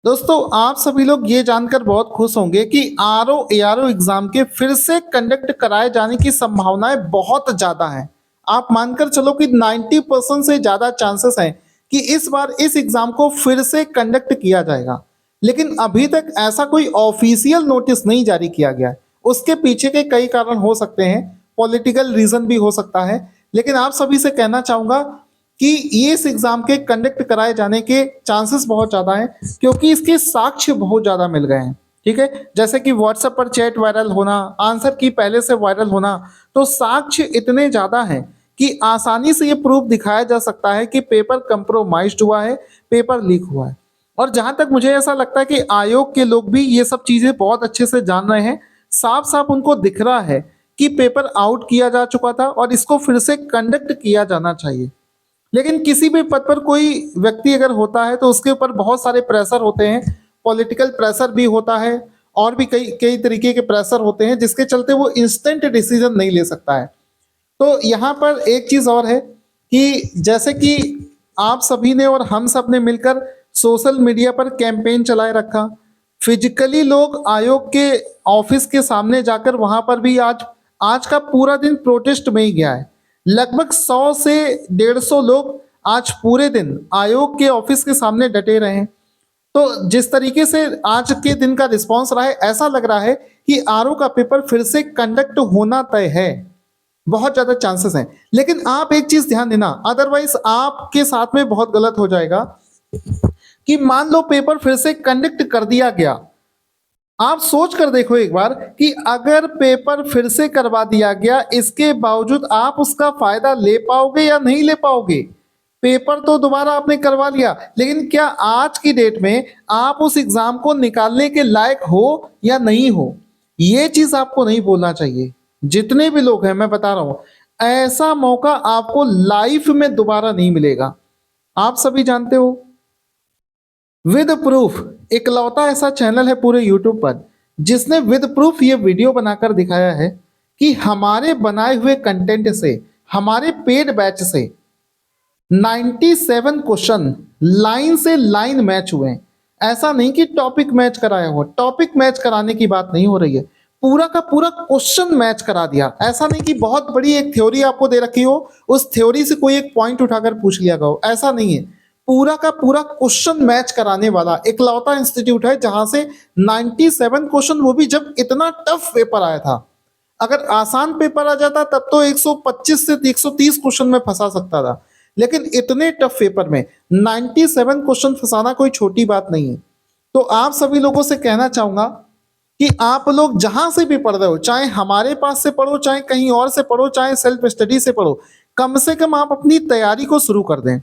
दोस्तों आप सभी लोग ये जानकर बहुत खुश होंगे कि आरओ एआरओ एग्जाम के फिर से कंडक्ट कराए जाने की संभावनाएं बहुत ज्यादा हैं। आप मानकर चलो कि 90% से ज्यादा चांसेस हैं कि इस बार इस एग्जाम को फिर से कंडक्ट किया जाएगा। लेकिन अभी तक ऐसा कोई ऑफिशियल नोटिस नहीं जारी किया गया है। उसके पीछे के कई कारण हो सकते हैं, पॉलिटिकल रीजन भी हो सकता है। लेकिन आप सभी से कहना चाहूंगा कि ये इस एग्जाम के कंडक्ट कराए जाने के चांसेस बहुत ज़्यादा हैं, क्योंकि इसके साक्ष्य बहुत ज़्यादा मिल गए हैं। ठीक है, जैसे कि व्हाट्सएप पर चैट वायरल होना, आंसर की पहले से वायरल होना, तो साक्ष्य इतने ज़्यादा हैं कि आसानी से ये प्रूफ दिखाया जा सकता है कि पेपर कंप्रोमाइज्ड हुआ है, पेपर लीक हुआ है। और जहाँ तक मुझे ऐसा लगता है कि आयोग के लोग भी ये सब चीज़ें बहुत अच्छे से जान रहे हैं। साफ साफ उनको दिख रहा है कि पेपर आउट किया जा चुका था और इसको फिर से कंडक्ट किया जाना चाहिए। लेकिन किसी भी पद पर कोई व्यक्ति अगर होता है तो उसके ऊपर बहुत सारे प्रेशर होते हैं, पॉलिटिकल प्रेशर भी होता है और भी कई कई तरीके के प्रेशर होते हैं, जिसके चलते वो इंस्टेंट डिसीजन नहीं ले सकता है। तो यहाँ पर एक चीज़ और है कि जैसे कि आप सभी ने और हम सब ने मिलकर सोशल मीडिया पर कैंपेन चलाए रखा, फिजिकली लोग आयोग के ऑफिस के सामने जाकर वहां पर भी आज आज का पूरा दिन प्रोटेस्ट में ही गया है। लगभग 100 से 150 लोग आज पूरे दिन आयोग के ऑफिस के सामने डटे रहे हैं। तो जिस तरीके से आज के दिन का रिस्पांस रहा है, ऐसा लग रहा है कि आरओ का पेपर फिर से कंडक्ट होना तय है। बहुत ज्यादा चांसेस हैं। लेकिन आप एक चीज ध्यान देना, अदरवाइज आपके साथ में बहुत गलत हो जाएगा कि मान लो पेपर फिर से कंडक्ट कर दिया गया। आप सोच कर देखो एक बार कि अगर पेपर फिर से करवा दिया गया, इसके बावजूद आप उसका फायदा ले पाओगे या नहीं ले पाओगे। पेपर तो दोबारा आपने करवा लिया, लेकिन क्या आज की डेट में आप उस एग्जाम को निकालने के लायक हो या नहीं हो, ये चीज आपको नहीं बोलना चाहिए। जितने भी लोग हैं, मैं बता रहा हूं, ऐसा मौका आपको लाइफ में दोबारा नहीं मिलेगा। आप सभी जानते हो, विद प्रूफ इकलौता ऐसा चैनल है पूरे यूट्यूब पर जिसने विद प्रूफ ये वीडियो बनाकर दिखाया है कि हमारे बनाए हुए कंटेंट से, हमारे पेड बैच से 97 क्वेश्चन लाइन से लाइन मैच हुए हैं। ऐसा नहीं कि टॉपिक मैच कराया हो, टॉपिक मैच कराने की बात नहीं हो रही है, पूरा का पूरा क्वेश्चन मैच करा दिया। ऐसा नहीं कि बहुत बड़ी एक थ्योरी आपको दे रखी हो, उस थ्योरी से कोई एक पॉइंट उठाकर पूछ लिया गया हो, ऐसा नहीं है। पूरा का पूरा क्वेश्चन मैच कराने वाला इकलौता इंस्टीट्यूट है जहां से 97 क्वेश्चन, वो भी जब इतना टफ पेपर आया था। अगर आसान पेपर आ जाता तब तो 125 से 130 क्वेश्चन में फंसा सकता था, लेकिन इतने टफ पेपर में 97 क्वेश्चन फंसाना कोई छोटी बात नहीं है। तो आप सभी लोगों से कहना चाहूंगा कि आप लोग जहां से भी पढ़ रहे हो, चाहे हमारे पास से पढ़ो, चाहे कहीं और से पढ़ो, चाहे सेल्फ स्टडी से पढ़ो, कम से कम आप अपनी तैयारी को शुरू कर दें।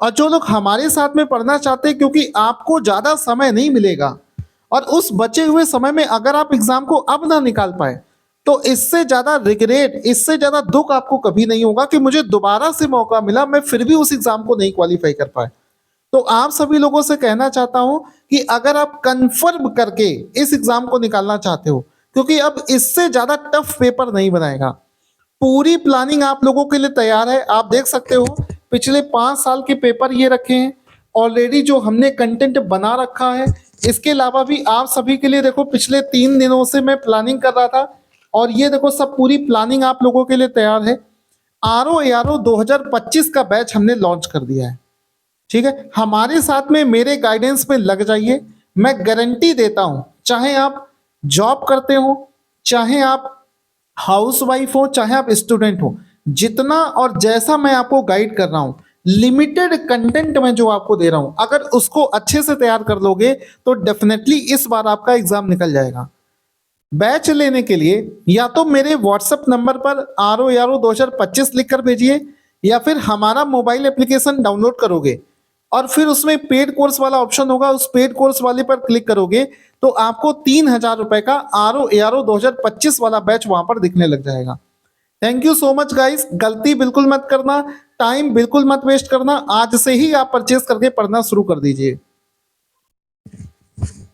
और जो लोग हमारे साथ में पढ़ना चाहते हैं, क्योंकि आपको ज्यादा समय नहीं मिलेगा और उस बचे हुए समय में अगर आप एग्जाम को अब ना निकाल पाए तो इससे ज्यादा रिग्रेट, इससे ज्यादा दुख आपको कभी नहीं होगा कि मुझे दोबारा से मौका मिला, मैं फिर भी उस एग्जाम को नहीं क्वालिफाई कर पाए। तो आप सभी लोगों से कहना चाहता हूं कि अगर आप कंफर्म करके इस एग्जाम को निकालना चाहते हो, क्योंकि अब इससे ज्यादा टफ पेपर नहीं बनाएगा, पूरी प्लानिंग आप लोगों के लिए तैयार है। आप देख सकते हो पिछले 5 साल के पेपर ये रखे हैं ऑलरेडी, जो हमने कंटेंट बना रखा है। इसके अलावा भी आप सभी के लिए देखो, पिछले 3 दिनों से मैं प्लानिंग कर रहा था और ये देखो सब पूरी प्लानिंग आप लोगों के लिए तैयार है। आरओ एआरओ 2025 का बैच हमने लॉन्च कर दिया है। ठीक है, हमारे साथ में मेरे गाइडेंस में लग जाइए। मैं गारंटी देता हूं, चाहे आप जॉब करते हो, चाहे आप हाउसवाइफ हो, चाहे आप स्टूडेंट हो, जितना और जैसा मैं आपको गाइड कर रहा हूं, लिमिटेड कंटेंट में जो आपको दे रहा हूं, अगर उसको अच्छे से तैयार कर लोगे तो डेफिनेटली इस बार आपका एग्जाम निकल जाएगा। बैच लेने के लिए या तो मेरे व्हाट्सएप नंबर पर आरओ यारो 2025 लिख कर भेजिए, या फिर हमारा मोबाइल एप्लीकेशन डाउनलोड करोगे और फिर उसमें पेड कोर्स वाला ऑप्शन होगा, उस पेड कोर्स वाले पर क्लिक करोगे तो आपको 3000 रुपए का आरओ एआरओ 2025 वाला बैच वहां पर दिखने लग जाएगा। Thank you so much guys, गलती बिल्कुल मत करना, टाइम बिल्कुल मत वेस्ट करना, आज से ही आप परचेज करके पढ़ना शुरू कर दीजिए।